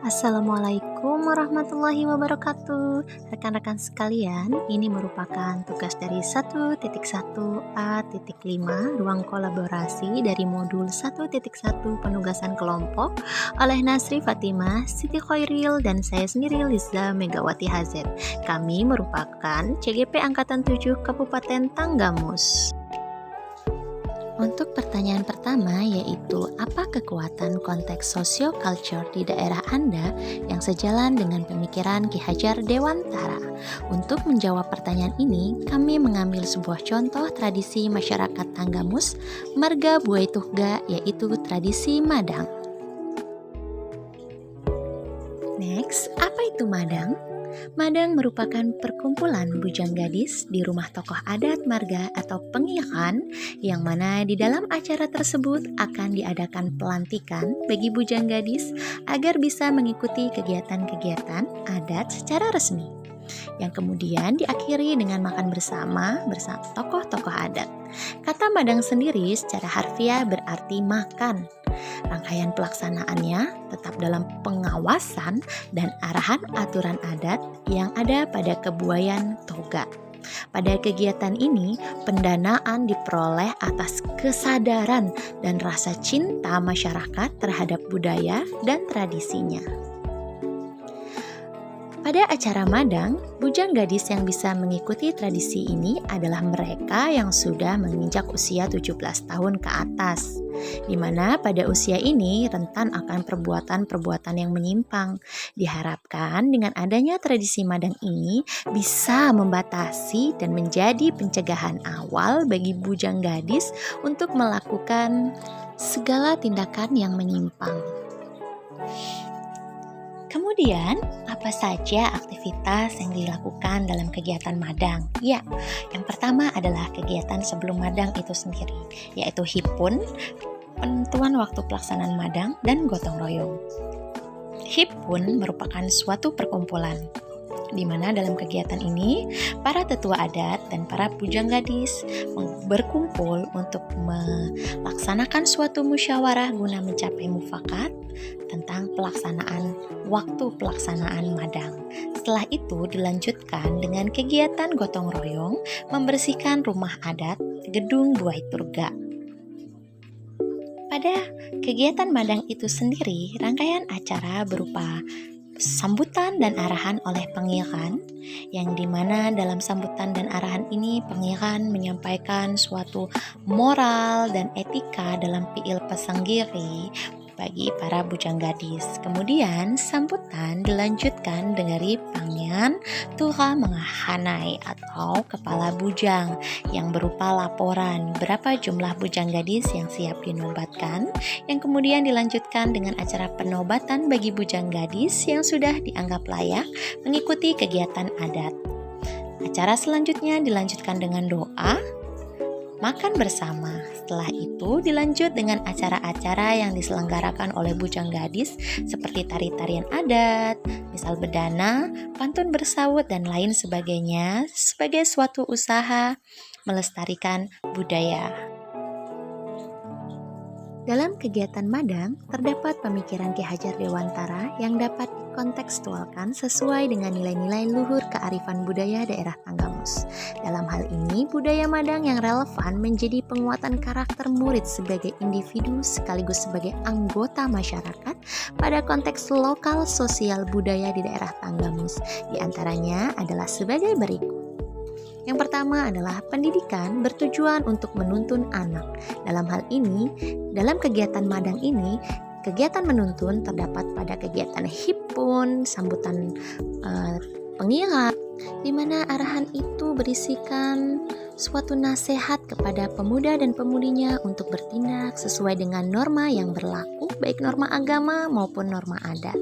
Assalamualaikum warahmatullahi wabarakatuh. Rekan-rekan sekalian, ini merupakan tugas dari 1.1a.5 ruang kolaborasi dari modul 1.1 penugasan kelompok oleh Nasri Fatimah, Siti Khairil, dan saya sendiri Liza Megawati Hazet. Kami merupakan CGP Angkatan 7 Kabupaten Tanggamus. Untuk pertanyaan pertama yaitu apa kekuatan konteks sosio-culture di daerah Anda yang sejalan dengan pemikiran Ki Hajar Dewantara? Untuk menjawab pertanyaan ini, kami mengambil sebuah contoh tradisi masyarakat Tanggamus, Marga Buai Tuhga, yaitu tradisi Madang. Next, apa itu Madang? Madang merupakan perkumpulan bujang gadis di rumah tokoh adat marga atau pengiyakan yang mana di dalam acara tersebut akan diadakan pelantikan bagi bujang gadis agar bisa mengikuti kegiatan-kegiatan adat secara resmi yang kemudian diakhiri dengan makan bersama tokoh-tokoh adat. Kata Madang sendiri secara harfiah berarti makan. Rangkaian pelaksanaannya tetap dalam pengawasan dan arahan aturan adat yang ada pada Kebuayan Toga. Pada kegiatan ini, pendanaan diperoleh atas kesadaran dan rasa cinta masyarakat terhadap budaya dan tradisinya. Pada acara Madang, bujang gadis yang bisa mengikuti tradisi ini adalah mereka yang sudah menginjak usia 17 tahun ke atas, di mana pada usia ini rentan akan perbuatan-perbuatan yang menyimpang. Diharapkan dengan adanya tradisi Madang ini bisa membatasi dan menjadi pencegahan awal bagi bujang gadis untuk melakukan segala tindakan yang menyimpang. Kemudian, apa saja aktivitas yang dilakukan dalam kegiatan Madang? Ya, yang pertama adalah kegiatan sebelum Madang itu sendiri, yaitu hipun, penentuan waktu pelaksanaan Madang, dan gotong royong. Hipun merupakan suatu perkumpulan, di mana dalam kegiatan ini, para tetua adat dan para bujang gadis berkumpul untuk melaksanakan suatu musyawarah guna mencapai mufakat tentang waktu pelaksanaan Madang. Setelah itu dilanjutkan dengan kegiatan gotong royong membersihkan rumah adat Gedung Buai Turga. Pada kegiatan Madang itu sendiri, rangkaian acara berupa sambutan dan arahan oleh pengiyakan, yang dimana dalam sambutan dan arahan ini pengiyakan menyampaikan suatu moral dan etika dalam piil pesanggiri bagi para bujang gadis. Kemudian sambutan dilanjutkan dari pangian tura mengahanai atau kepala bujang yang berupa laporan berapa jumlah bujang gadis yang siap dinobatkan, yang kemudian dilanjutkan dengan acara penobatan bagi bujang gadis yang sudah dianggap layak mengikuti kegiatan adat. Acara selanjutnya dilanjutkan dengan doa, makan bersama. Setelah itu dilanjut dengan acara-acara yang diselenggarakan oleh bujang gadis seperti tari-tarian adat, misal bedana, pantun bersawut, dan lain sebagainya sebagai suatu usaha melestarikan budaya. Dalam kegiatan Madang, terdapat pemikiran Ki Hajar Dewantara yang dapat dikontekstualkan sesuai dengan nilai-nilai luhur kearifan budaya daerah Tanggamus. Dalam hal ini, budaya Madang yang relevan menjadi penguatan karakter murid sebagai individu sekaligus sebagai anggota masyarakat pada konteks lokal sosial budaya di daerah Tanggamus. Di antaranya adalah sebagai berikut. Yang pertama adalah pendidikan bertujuan untuk menuntun anak. Dalam hal ini, dalam kegiatan Madang ini, kegiatan menuntun terdapat pada kegiatan hipun, sambutan pengiyakan, di mana arahan itu berisikan suatu nasihat kepada pemuda dan pemudinya untuk bertindak sesuai dengan norma yang berlaku, baik norma agama maupun norma adat.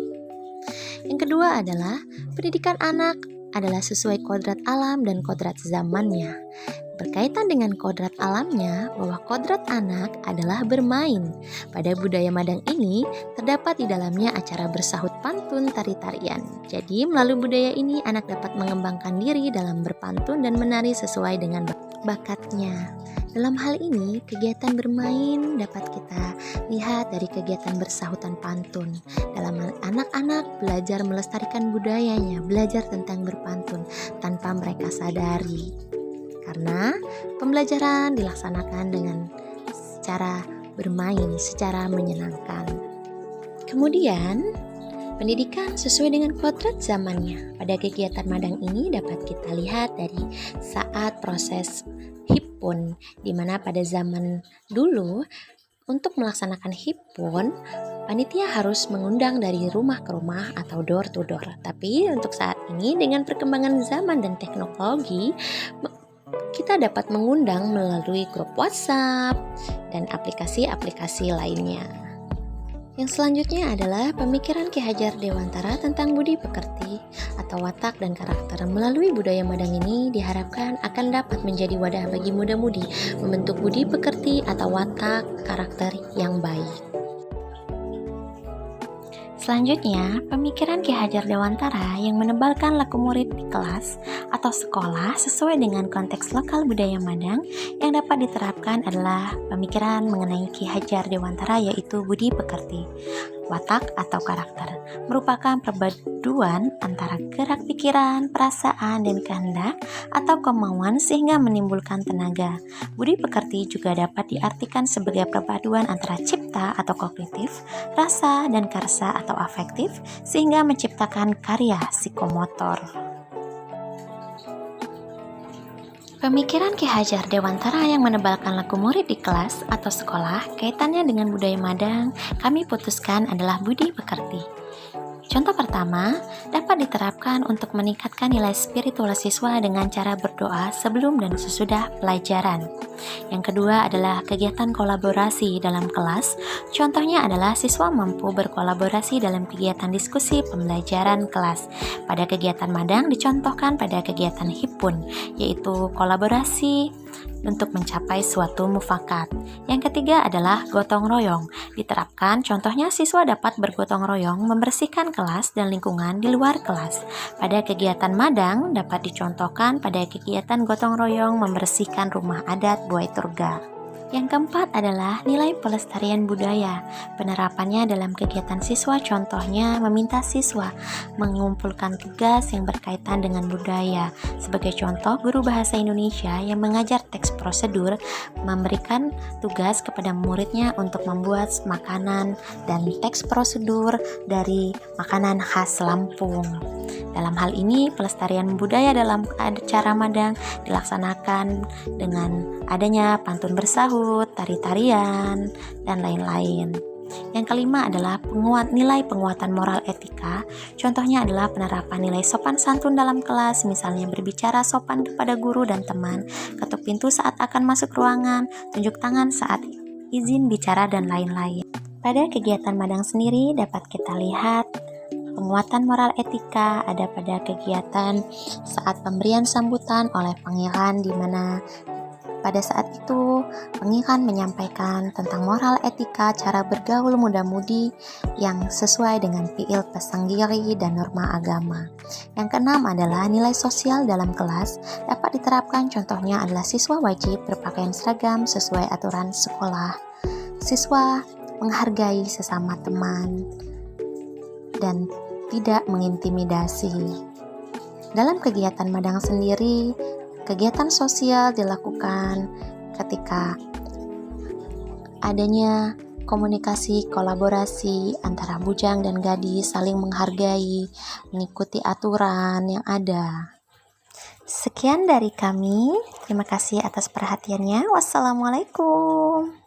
Yang kedua adalah pendidikan anak adalah sesuai kodrat alam dan kodrat zamannya. Berkaitan dengan kodrat alamnya, bahwa kodrat anak adalah bermain. Pada budaya Madang ini, terdapat di dalamnya acara bersahut pantun tari-tarian. Jadi, melalui budaya ini, anak dapat mengembangkan diri dalam berpantun dan menari sesuai dengan bakatnya. Dalam hal ini, kegiatan bermain dapat kita lihat dari kegiatan bersahutan pantun. Dalam anak-anak belajar melestarikan budayanya, belajar tentang berpantun tanpa mereka sadari. Karena pembelajaran dilaksanakan dengan cara bermain, secara menyenangkan. Kemudian, pendidikan sesuai dengan kodrat zamannya. Pada kegiatan madang ini dapat kita lihat dari saat proses hipun, di mana pada zaman dulu untuk melaksanakan hipun, panitia harus mengundang dari rumah ke rumah atau door to door. Tapi untuk saat ini dengan perkembangan zaman dan teknologi, kita dapat mengundang melalui grup WhatsApp dan aplikasi-aplikasi lainnya. Yang selanjutnya adalah pemikiran Ki Hajar Dewantara tentang budi pekerti atau watak dan karakter. Melalui budaya madang ini diharapkan akan dapat menjadi wadah bagi muda-mudi membentuk budi pekerti atau watak karakter yang baik. Selanjutnya, pemikiran Ki Hajar Dewantara yang menebalkan laku murid di kelas atau sekolah sesuai dengan konteks lokal budaya Madang yang dapat diterapkan adalah pemikiran mengenai Ki Hajar Dewantara, yaitu budi pekerti. Watak atau karakter merupakan perpaduan antara gerak pikiran, perasaan, dan kehendak atau kemauan sehingga menimbulkan tenaga. Budi pekerti juga dapat diartikan sebagai perpaduan antara cipta atau kognitif, rasa, dan karsa atau afektif sehingga menciptakan karya psikomotor. Pemikiran Ki Hajar Dewantara yang menebalkan laku murid di kelas atau sekolah kaitannya dengan budaya Madang kami putuskan adalah budi pekerti. Contoh pertama, dapat diterapkan untuk meningkatkan nilai spiritual siswa dengan cara berdoa sebelum dan sesudah pelajaran. Yang kedua adalah kegiatan kolaborasi dalam kelas. Contohnya adalah siswa mampu berkolaborasi dalam kegiatan diskusi pembelajaran kelas. Pada kegiatan Madang dicontohkan pada kegiatan hipun, yaitu kolaborasi untuk mencapai suatu mufakat. Yang ketiga adalah gotong royong. Diterapkan contohnya siswa dapat bergotong royong membersihkan kelas dan lingkungan di luar kelas. Pada kegiatan Madang dapat dicontohkan pada kegiatan gotong royong membersihkan rumah adat Buai Turga. Yang keempat adalah nilai pelestarian budaya. Penerapannya dalam kegiatan siswa contohnya meminta siswa mengumpulkan tugas yang berkaitan dengan budaya. Sebagai contoh, guru bahasa Indonesia yang mengajar teks prosedur memberikan tugas kepada muridnya untuk membuat makanan dan teks prosedur dari makanan khas Lampung. Dalam hal ini, pelestarian budaya dalam acara Madang dilaksanakan dengan adanya pantun bersahut, tari-tarian, dan lain-lain. Yang kelima adalah nilai penguatan moral etika. Contohnya adalah penerapan nilai sopan santun dalam kelas, misalnya berbicara sopan kepada guru dan teman, ketuk pintu saat akan masuk ruangan, tunjuk tangan saat izin bicara, dan lain-lain. Pada kegiatan Madang sendiri dapat kita lihat penguatan moral etika ada pada kegiatan saat pemberian sambutan oleh pangeran, di mana pada saat itu pangeran menyampaikan tentang moral etika cara bergaul muda-mudi yang sesuai dengan piil pesanggiri dan norma agama. Yang keenam adalah nilai sosial dalam kelas dapat diterapkan, contohnya adalah siswa wajib berpakaian seragam sesuai aturan sekolah. Siswa menghargai sesama teman dan tidak mengintimidasi. Dalam kegiatan Madang sendiri, kegiatan sosial dilakukan ketika adanya komunikasi kolaborasi antara bujang dan gadis, saling menghargai, mengikuti aturan yang ada. Sekian dari kami. Terima kasih atas perhatiannya. Wassalamualaikum.